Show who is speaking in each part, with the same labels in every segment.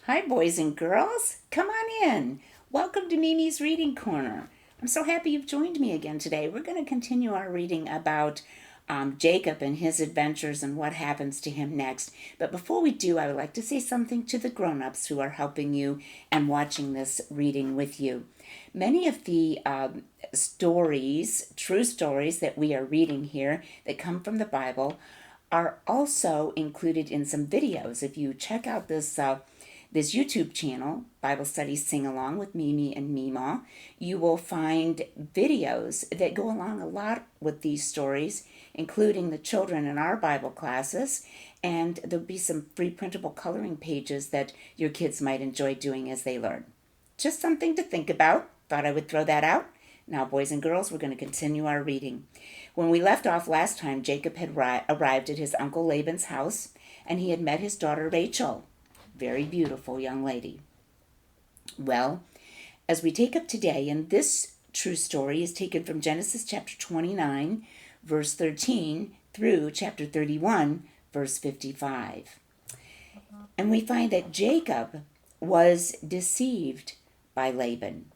Speaker 1: Hi, boys and girls. Come on in. Welcome to Mimi's Reading Corner. I'm so happy you've joined me again today. We're going to continue our reading about Jacob and his adventures and what happens to him next. But before we do, I would like to say something to the grown-ups who are helping you and watching this reading with you. Many of the stories, true stories that we are reading here that come from the Bible are also included in some videos. If you check out this YouTube channel, Bible Study Sing Along with Mimi and Mima, you will find videos that go along a lot with these stories, including the children in our Bible classes, and there'll be some free printable coloring pages that your kids might enjoy doing as they learn. Just something to think about. Thought I would throw that out. Now, boys and girls, we're going to continue our reading. When we left off last time, Jacob had arrived at his uncle Laban's house, and he had met his daughter Rachel. Very beautiful young lady. Well, as we take up today, and this true story is taken from Genesis chapter 29, verse 13, through chapter 31, verse 55. And we find that Jacob was deceived by Laban.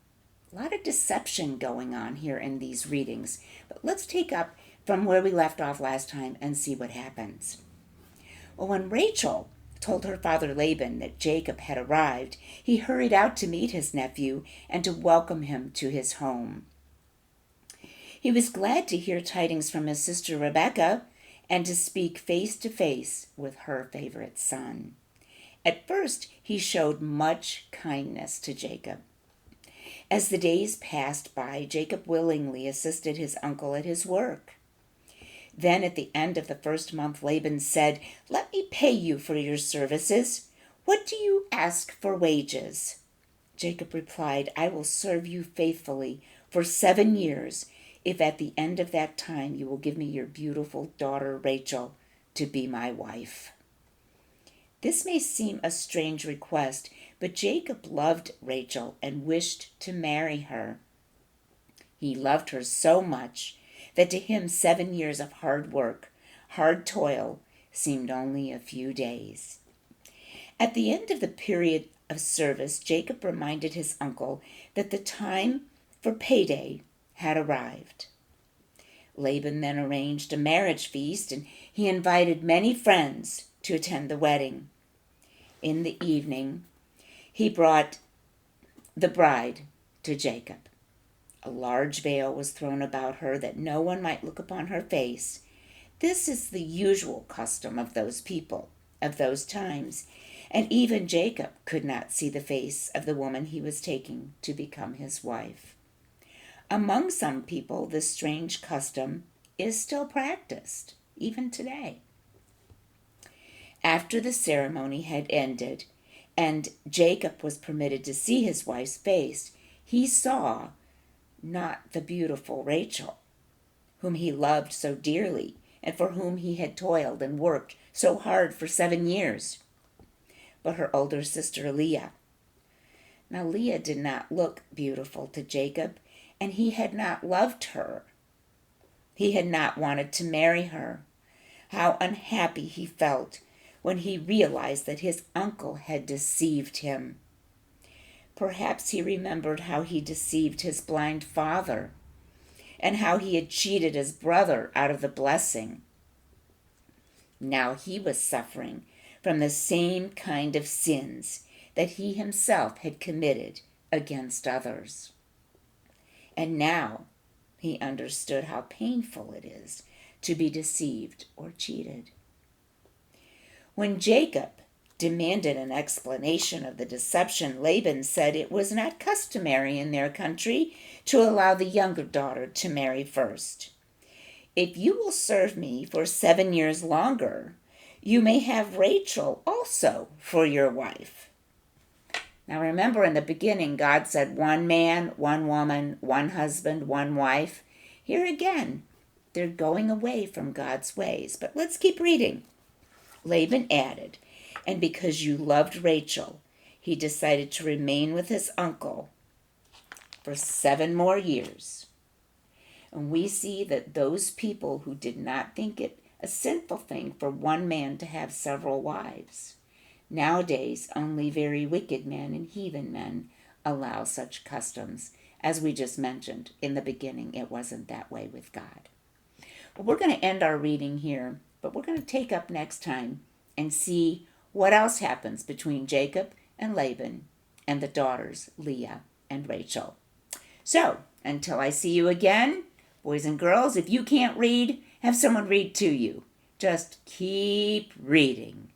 Speaker 1: A lot of deception going on here in these readings. But let's take up from where we left off last time and see what happens. Well, when Rachel told her father Laban that Jacob had arrived, he hurried out to meet his nephew and to welcome him to his home. He was glad to hear tidings from his sister Rebekah and to speak face to face with her favorite son. At first, he showed much kindness to Jacob. As the days passed by, Jacob willingly assisted his uncle at his work. Then at the end of the first month, Laban said, "Let me pay you for your services. What do you ask for wages?" Jacob replied, "I will serve you faithfully for 7 years, if at the end of that time you will give me your beautiful daughter Rachel to be my wife." This may seem a strange request, but Jacob loved Rachel and wished to marry her. He loved her so much that to him 7 years of hard work, hard toil, seemed only a few days. At the end of the period of service, Jacob reminded his uncle that the time for payday had arrived. Laban then arranged a marriage feast, and he invited many friends to attend the wedding. In the evening, he brought the bride to Jacob. A large veil was thrown about her that no one might look upon her face. This is the usual custom of those people, of those times, and even Jacob could not see the face of the woman he was taking to become his wife. Among some people, this strange custom is still practiced, even today. After the ceremony had ended, and Jacob was permitted to see his wife's face, he saw not the beautiful Rachel, whom he loved so dearly and for whom he had toiled and worked so hard for 7 years, but her older sister Leah. Now Leah did not look beautiful to Jacob, and he had not loved her. He had not wanted to marry her. How unhappy he felt when he realized that his uncle had deceived him. Perhaps he remembered how he deceived his blind father and how he had cheated his brother out of the blessing. Now he was suffering from the same kind of sins that he himself had committed against others. And now he understood how painful it is to be deceived or cheated. When Jacob demanded an explanation of the deception, Laban said it was not customary in their country to allow the younger daughter to marry first. "If you will serve me for 7 years longer, you may have Rachel also for your wife." Now remember, in the beginning, God said 1 man, 1 woman, 1 husband, 1 wife. Here again, they're going away from God's ways. But let's keep reading. Laban added, "And because you loved Rachel, he decided to remain with his uncle for 7 more years. And we see that those people who did not think it a sinful thing for one man to have several wives, Nowadays, only very wicked men and heathen men allow such customs. As we just mentioned, in the beginning, it wasn't that way with God. Well, we're going to end our reading here, but we're going to take up next time and see what else happens between Jacob and Laban and the daughters Leah and Rachel. So, until I see you again, boys and girls, if you can't read, have someone read to you. Just keep reading.